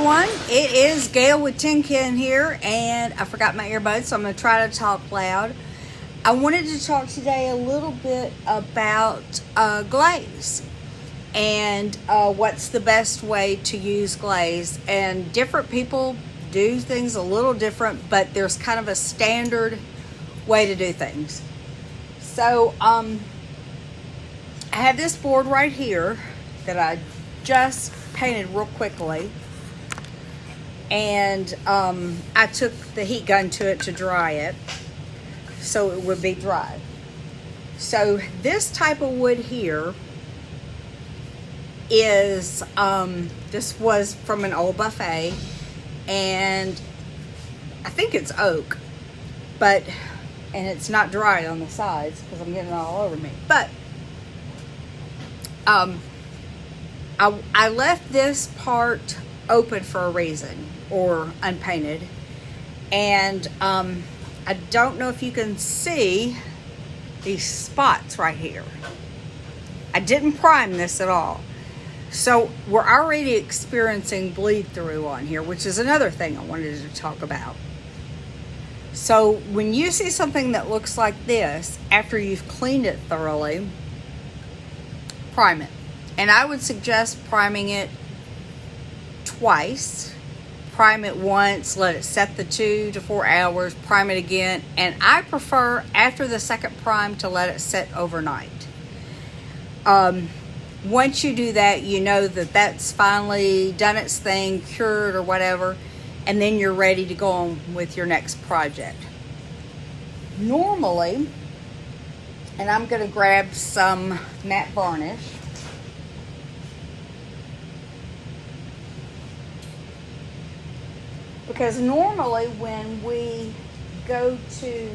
everyone, it is Gail with Tin Can here, and I forgot my earbuds, so I'm going to try to talk loud. I wanted to talk today a little bit about glaze and what's the best way to use glaze. And different people do things a little different, but there's kind of a standard way to do things. So I have this board right here that I just painted real quickly, and I took the heat gun to it to dry it so it would be dry. So this type of wood here is this was from an old buffet, and I think it's oak, and it's not dried on the sides because I'm getting it all over me, but I left this part open for a reason, or unpainted, and I don't know if you can see these spots right here. I didn't prime this at all, so we're already experiencing bleed through on here, which is another thing I wanted to talk about. So when you see something that looks like this after you've cleaned it thoroughly, prime it. And I would suggest priming it twice. Prime it once, let it set the 2 to 4 hours, prime it again. And I prefer, after the second prime, to let it set overnight. Once you do that, you know that that's finally done its thing, cured or whatever, and then you're ready to go on with your next project. Normally, and I'm going to grab some matte varnish. Because normally when we go to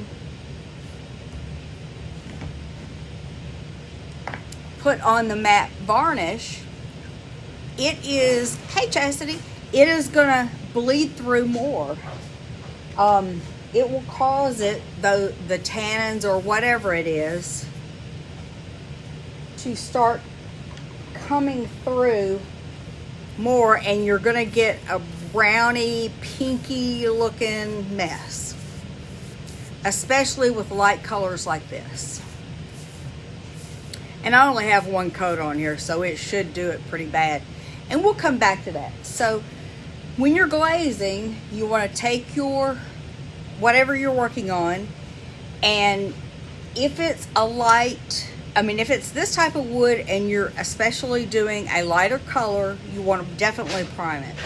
put on the matte varnish, it is, hey Chastity, it is going to bleed through more. It will cause it, the tannins or whatever it is, to start coming through more, and you're going to get a browny, pinky looking mess, especially with light colors like this. And I only have one coat on here, so it should do it pretty bad, and we'll come back to that. So when you're glazing, you want to take your whatever you're working on, and if it's if it's this type of wood and you're especially doing a lighter color, you want to definitely prime it.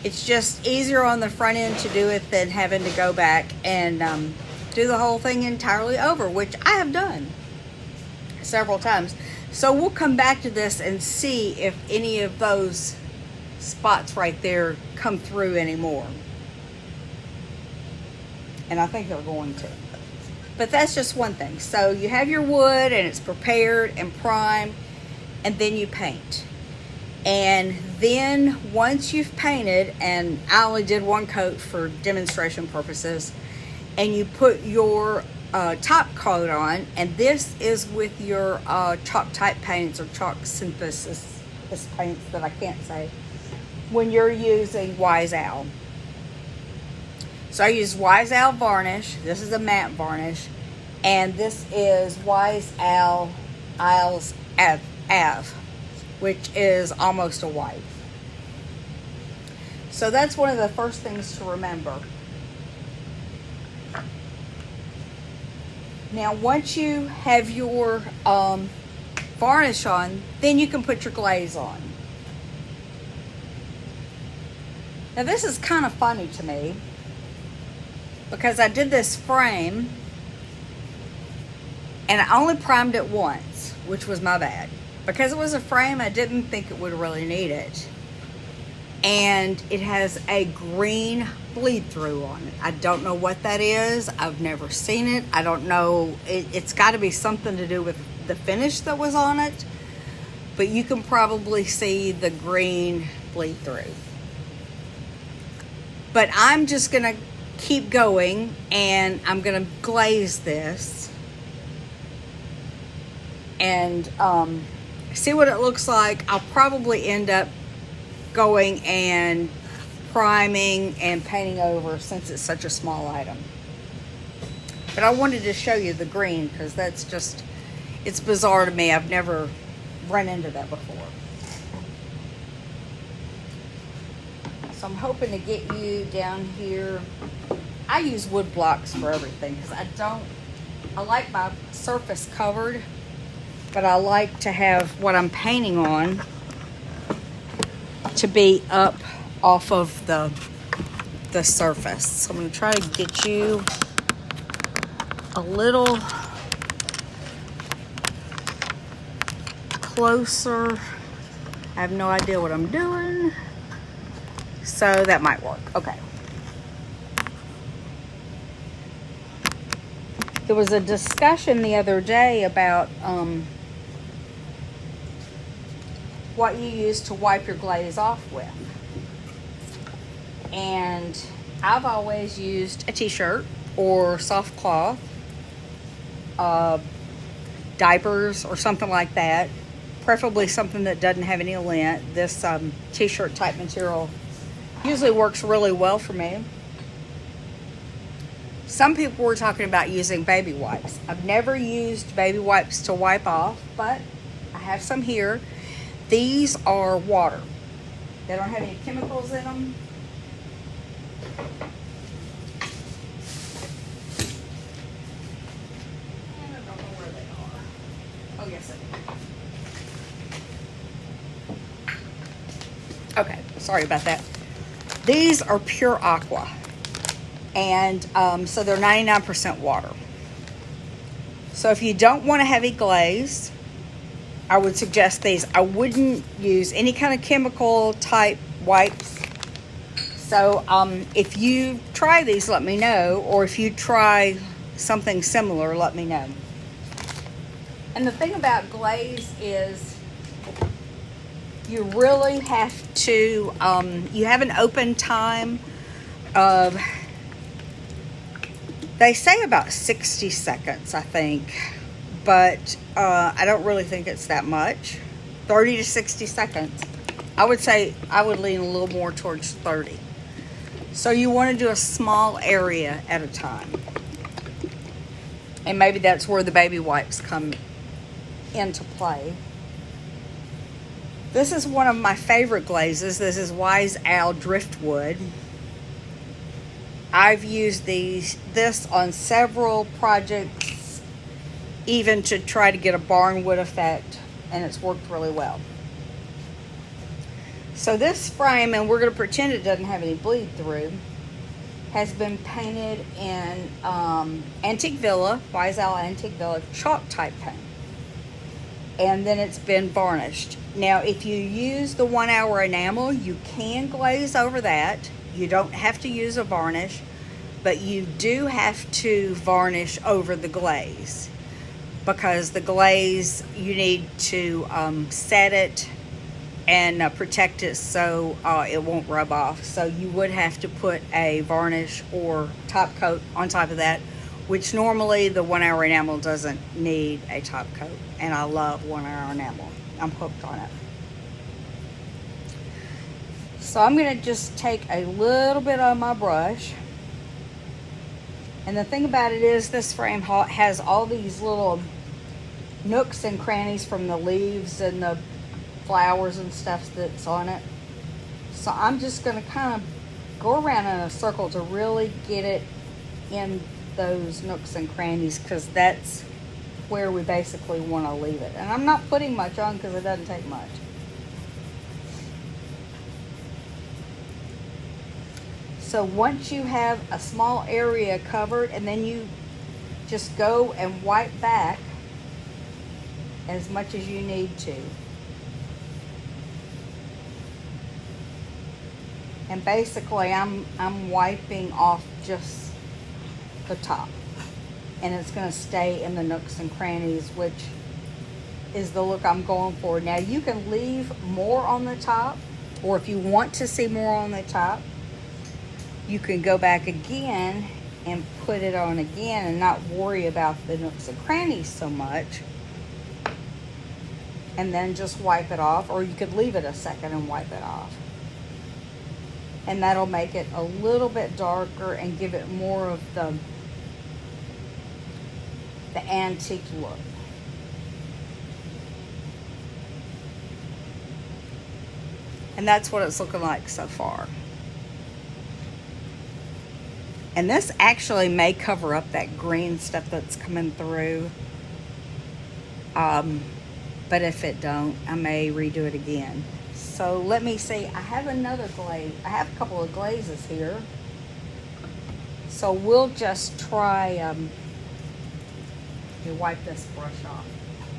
It's just easier on the front end to do it than having to go back and do the whole thing entirely over, which I have done several times. So we'll come back to this and see if any of those spots right there come through anymore. And I think they're going to. But that's just one thing. So you have your wood and it's prepared and primed, and then you paint. And then once you've painted, and I only did one coat for demonstration purposes, and you put your top coat on, and this is with your chalk type paints or chalk synthesis paints that I can't say, when you're using Wise Owl. So I use Wise Owl varnish. This is a matte varnish, and this is Wise Owl Isles Ave, which is almost a white. So that's one of the first things to remember. Now, once you have your varnish on, then you can put your glaze on. Now, this is kind of funny to me, because I did this frame and I only primed it once, which was my bad. Because it was a frame, I didn't think it would really need it. And it has a green bleed through on it. I don't know what that is. I've never seen it. I don't know. It's got to be something to do with the finish that was on it. But you can probably see the green bleed through. But I'm just going to keep going, and I'm going to glaze this and see what it looks like. I'll probably end up going and priming and painting over since it's such a small item. But I wanted to show you the green because that's just, it's bizarre to me. I've never run into that before. So I'm hoping to get you down here. I use wood blocks for everything because I like my surface covered, but I like to have what I'm painting on to be up off of the surface. So I'm going to try to get you a little closer. I have no idea what I'm doing, so that might work. Okay. There was a discussion the other day about what you use to wipe your glaze off with. And I've always used a t-shirt or soft cloth, diapers or something like that, preferably something that doesn't have any lint. This t-shirt type material usually works really well for me. Some people were talking about using baby wipes. I've never used baby wipes to wipe off, but I have some here. These are water. They don't have any chemicals in them. And I don't know where they are. Oh, yes, I do. Okay, sorry about that. These are pure aqua. And so they're 99% water. So if you don't want a heavy glaze, I would suggest these. I wouldn't use any kind of chemical type wipes. So if you try these, let me know. Or if you try something similar, let me know. And the thing about glaze is you really have to, you have an open time of, they say about 60 seconds, I think, but I don't really think it's that much. 30 to 60 seconds. I would say I would lean a little more towards 30. So you want to do a small area at a time. And maybe that's where the baby wipes come into play. This is one of my favorite glazes. This is Wise Owl Driftwood. I've used this on several projects, even to try to get a barnwood effect, and it's worked really well. So this frame, and we're going to pretend it doesn't have any bleed through, has been painted in Antique Villa, Wise Owl Antique Villa chalk type paint. And then it's been varnished. Now, if you use the 1 hour enamel, you can glaze over that. You don't have to use a varnish, but you do have to varnish over the glaze, because the glaze, you need to set it and protect it so it won't rub off. So you would have to put a varnish or top coat on top of that, which normally the 1 hour enamel doesn't need a top coat. And I love 1 hour enamel. I'm hooked on it. So I'm going to just take a little bit on my brush. And the thing about it is this frame has all these little nooks and crannies from the leaves and the flowers and stuff that's on it. So I'm just going to kind of go around in a circle to really get it in those nooks and crannies, because that's where we basically want to leave it. And I'm not putting much on because it doesn't take much. So once you have a small area covered, and then you just go and wipe back as much as you need to. And basically I'm wiping off just the top. And it's going to stay in the nooks and crannies, which is the look I'm going for. Now you can leave more on the top, or if you want to see more on the top, you can go back again and put it on again and not worry about the nooks and crannies so much. And then just wipe it off, or you could leave it a second and wipe it off. And that'll make it a little bit darker and give it more of the antique look. And that's what it's looking like so far. And this actually may cover up that green stuff that's coming through. But if it don't, I may redo it again. So let me see. I have another glaze. I have a couple of glazes here. So we'll just try, let me wipe this brush off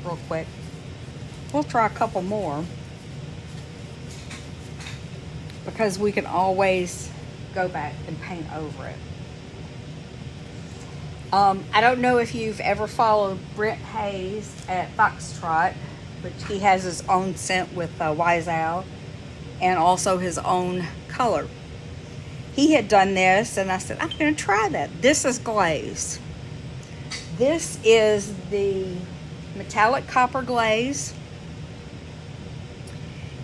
real quick. We'll try a couple more, because we can always go back and paint over it. I don't know if you've ever followed Brent Hayes at Foxtrot, which he has his own scent with Wise Owl and also his own color. He had done this, and I said, I'm going to try that. This is Glaze. This is the metallic copper glaze.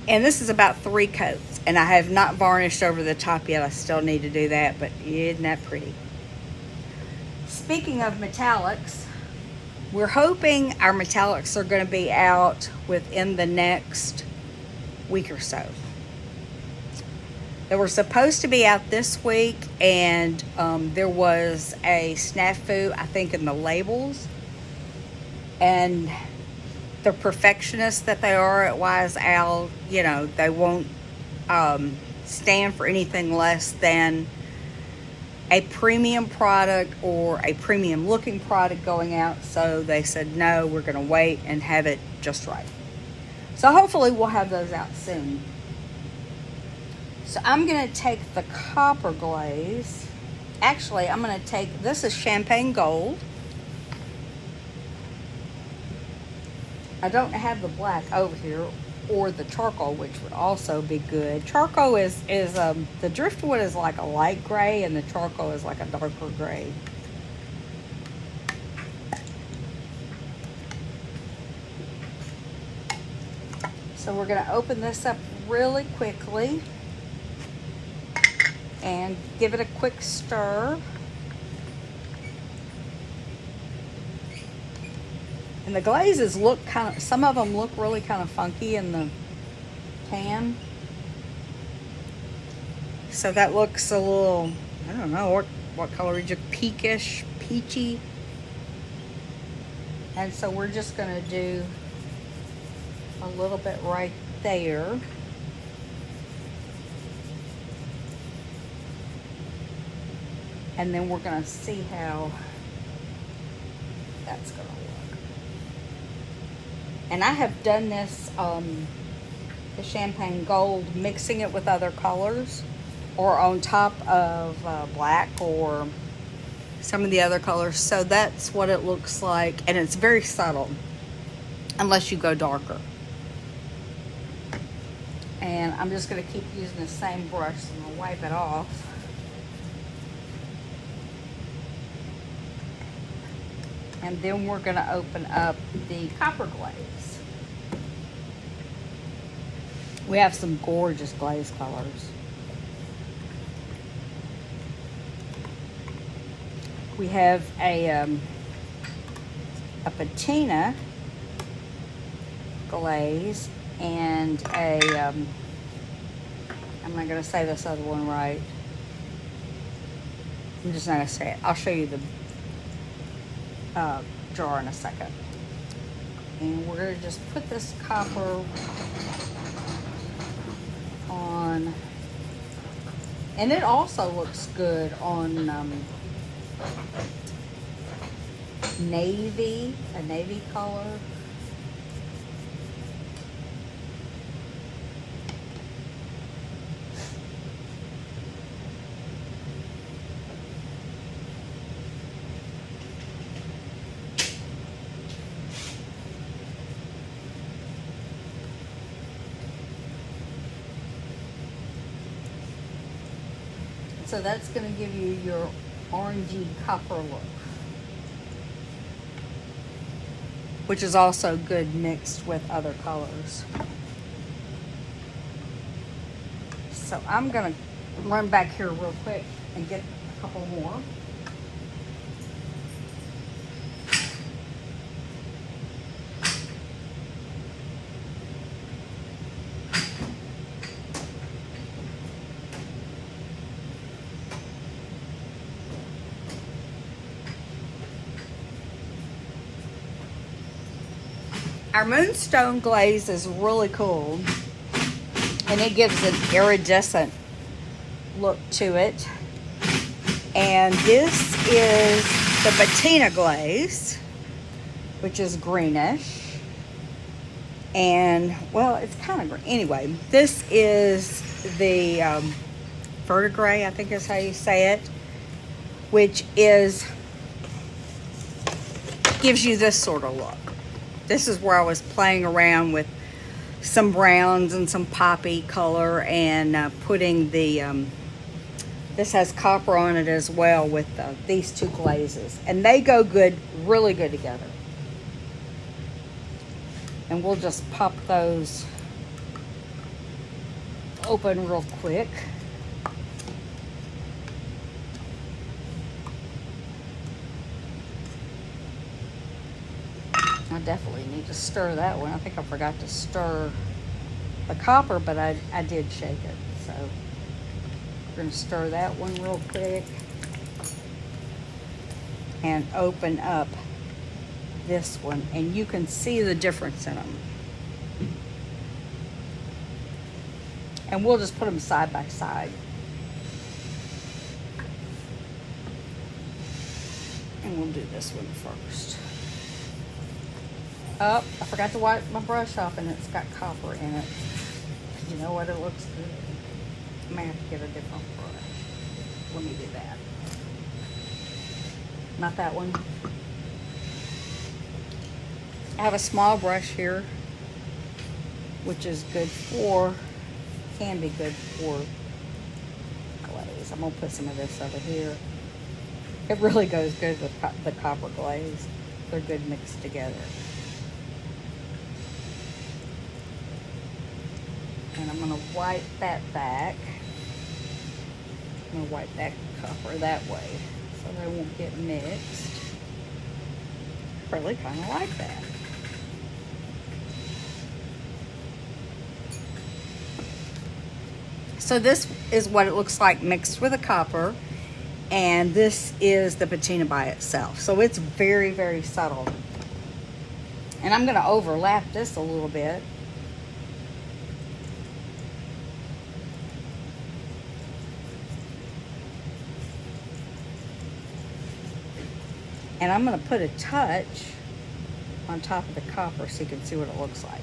And this is about 3 coats. And I have not varnished over the top yet. I still need to do that, but isn't that pretty? Speaking of metallics, we're hoping our metallics are going to be out within the next week or so. They were supposed to be out this week, and there was a snafu, I think, in the labels. And the perfectionists that they are at Wise Owl, you know, they won't stand for anything less than a premium product or a premium looking product going out. So they said, no, we're going to wait and have it just right. So hopefully we'll have those out soon. So I'm going to take the copper glaze. Actually, I'm going to take, this is champagne gold. I don't have the black over here, or the charcoal, which would also be good. Charcoal is the driftwood is like a light gray, and the charcoal is like a darker gray. So we're going to open this up really quickly and give it a quick stir. And the glazes look kind of, some of them look really kind of funky in the pan. So that looks a little, I don't know, what color is it? Peakish, peachy. And so we're just going to do a little bit right there. And then we're going to see how that's going to look. And I have done this, the champagne gold, mixing it with other colors, or on top of black or some of the other colors. So that's what it looks like. And it's very subtle, unless you go darker. And I'm just going to keep using the same brush, so I'm going to wipe it off. And then we're going to open up the copper glaze. We have some gorgeous glaze colors. We have a patina glaze and a, I'm not going to say this other one right. I'm just not going to say it. I'll show you the jar in a second. And we're going to just put this copper on. And it also looks good on navy, a navy color. So that's going to give you your orangey copper look, which is also good mixed with other colors. So I'm going to run back here real quick and get a couple more. Our moonstone glaze is really cool, and it gives an iridescent look to it. And this is the patina glaze, which is greenish. And, well, it's kind of green. Anyway, this is the verdigris, I think is how you say it, which is, gives you this sort of look. This is where I was playing around with some browns and some poppy color and putting the, this has copper on it as well with these two glazes. And they go good, really good together. And we'll just pop those open real quick. I definitely need to stir that one. I think I forgot to stir the copper, but I did shake it. So we're going to stir that one real quick and open up this one. And you can see the difference in them. And we'll just put them side by side. And we'll do this one first. Oh, I forgot to wipe my brush off and it's got copper in it. You know what? It looks good. I may have to get a different brush. Let me do that. Not that one. I have a small brush here, which is good for, can be good for glaze. I'm going to put some of this over here. It really goes good with the copper glaze. They're good mixed together. And I'm going to wipe that back. I'm going to wipe that copper that way so they won't get mixed. I really kind of like that. So this is what it looks like mixed with a copper. And this is the patina by itself. So it's very, very subtle. And I'm going to overlap this a little bit. And I'm going to put a touch on top of the copper so you can see what it looks like.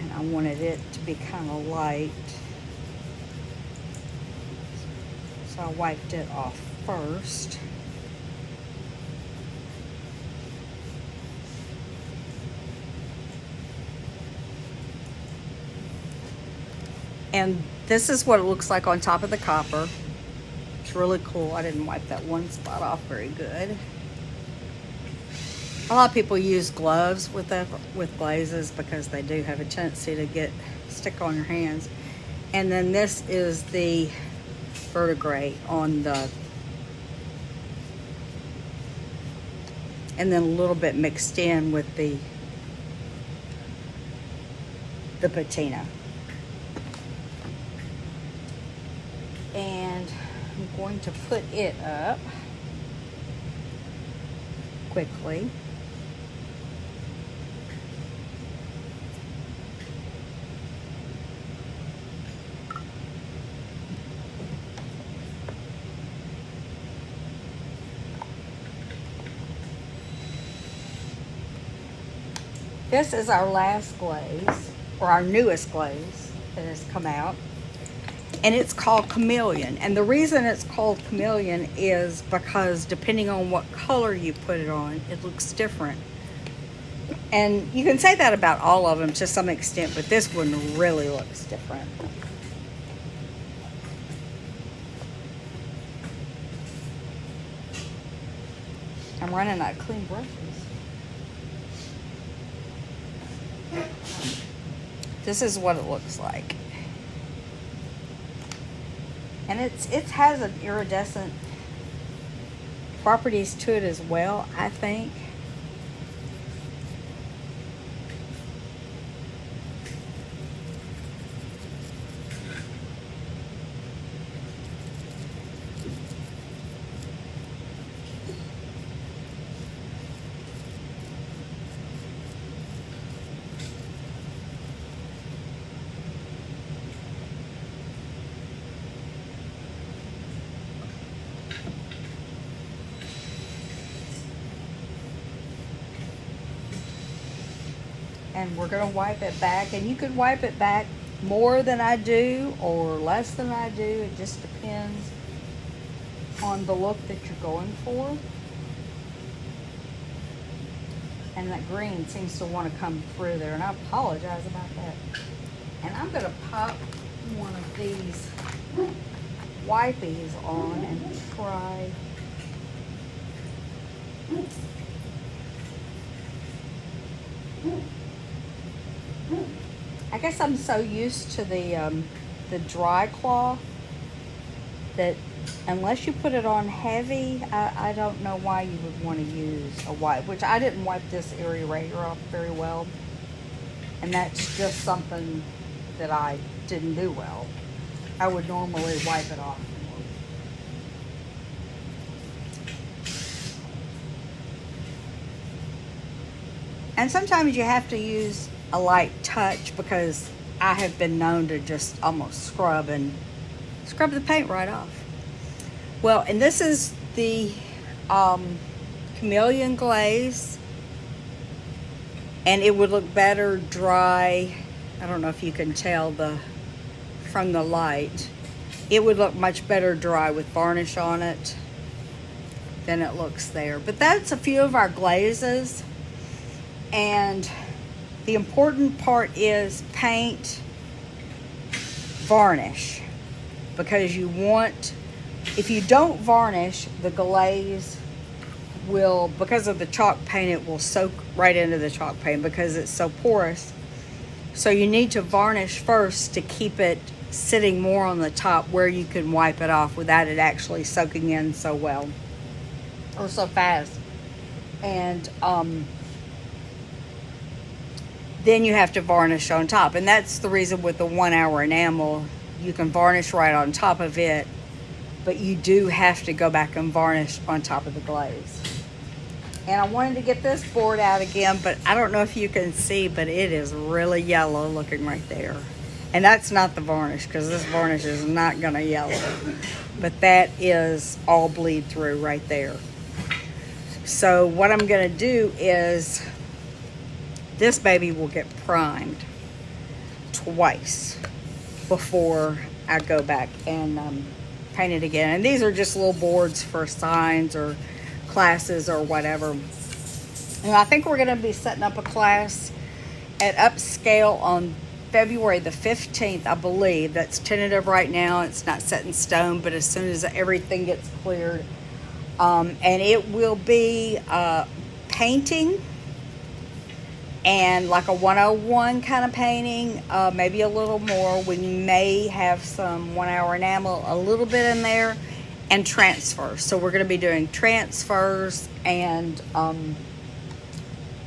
And I wanted it to be kind of light. So I wiped it off first. And this is what it looks like on top of the copper. It's really cool. I didn't wipe that one spot off very good. A lot of people use gloves with glazes because they do have a tendency to stick on your hands. And then this is the verdigris on the, and then a little bit mixed in with the patina. And I'm going to put it up quickly. This is our last glaze, or our newest glaze that has come out. And it's called Chameleon. And the reason it's called Chameleon is because depending on what color you put it on, it looks different. And you can say that about all of them to some extent, but this one really looks different. I'm running out of clean brushes. This is what it looks like. And it has an iridescent properties to it as well, I think. And we're going to wipe it back, and you could wipe it back more than I do or less than I do. It just depends on the look that you're going for. And that green seems to want to come through there, and I apologize about that. And I'm going to pop one of these wipies on and try. I guess I'm so used to the dry cloth that unless you put it on heavy, I don't know why you would want to use a wipe, which I didn't wipe this area right here off very well. And that's just something that I didn't do well. I would normally wipe it off. And sometimes you have to use a light touch because I have been known to just almost scrub the paint right off. Well, and this is the Chameleon Glaze, and it would look better dry. I don't know if you can tell from the light. It would look much better dry with varnish on it than it looks there. But that's a few of our glazes. And the important part is paint, varnish, because you want, if you don't varnish, the glaze will, because of the chalk paint, it will soak right into the chalk paint because it's so porous. So you need to varnish first to keep it sitting more on the top where you can wipe it off without it actually soaking in so well or so fast. And then you have to varnish on top, and that's the reason with the 1 hour enamel, you can varnish right on top of it, but you do have to go back and varnish on top of the glaze. And I wanted to get this board out again, but I don't know if you can see, but it is really yellow looking right there. And that's not the varnish, because this varnish is not gonna yellow, but that is all bleed through right there. So what I'm gonna do is, this baby will get primed twice before I go back and paint it again. And these are just little boards for signs or classes or whatever. And I think we're going to be setting up a class at Upscale on February the 15th, I believe. That's tentative right now. It's not set in stone, but as soon as everything gets cleared. And it will be painting, and like a 101 kind of painting, maybe a little more. We may have some 1 hour enamel, a little bit in there, and transfers. So we're going to be doing transfers and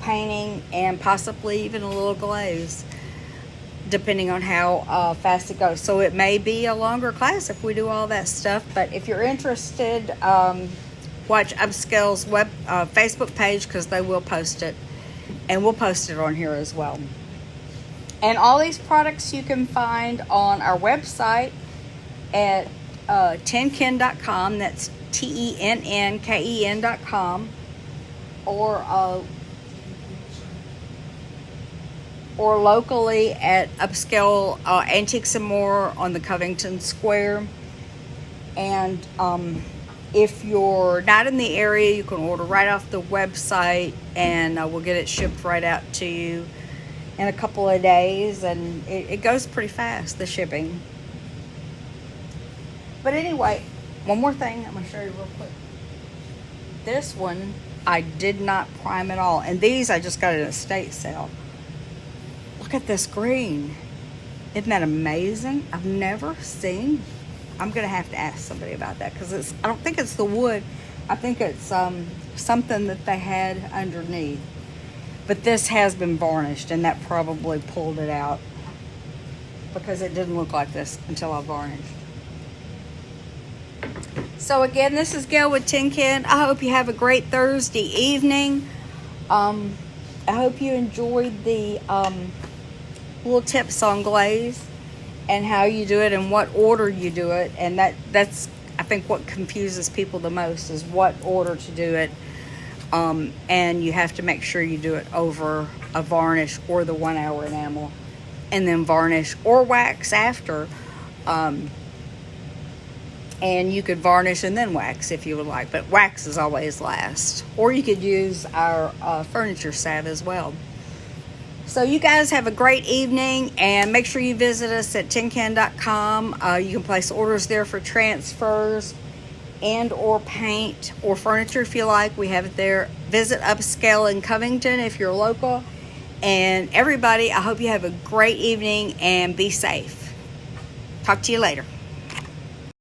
painting and possibly even a little glaze, depending on how fast it goes. So it may be a longer class if we do all that stuff. But if you're interested, watch Upscale's Facebook page, because they will post it. And we'll post it on here as well. And all these products you can find on our website at tenken.com. That's TENNKEN.com. Or locally at Upscale Antiques and More on the Covington Square. And if you're not in the area, you can order right off the website, and we'll get it shipped right out to you in a couple of days. And it goes pretty fast, the shipping. But anyway, one more thing I'm going to show you real quick. This one I did not prime at all. And these I just got at an estate sale. Look at this green. Isn't that amazing? I've never seen. I'm gonna have to ask somebody about that because I don't think it's the wood. I think it's something that they had underneath. But this has been varnished, and that probably pulled it out because it didn't look like this until I varnished. So again, this is Gail with Tin Can. I hope you have a great Thursday evening. I hope you enjoyed the little tips on glaze and how you do it and what order you do it. And that's I think what confuses people the most is what order to do it. And you have to make sure you do it over a varnish or the 1 hour enamel, and then varnish or wax after. And you could varnish and then wax if you would like, but wax is always last. Or you could use our furniture salve as well. So you guys have a great evening, and make sure you visit us at tincan.com. You can place orders there for transfers and or paint or furniture if you like. We have it there. Visit Upscale in Covington if you're local. And everybody, I hope you have a great evening and be safe. Talk to you later.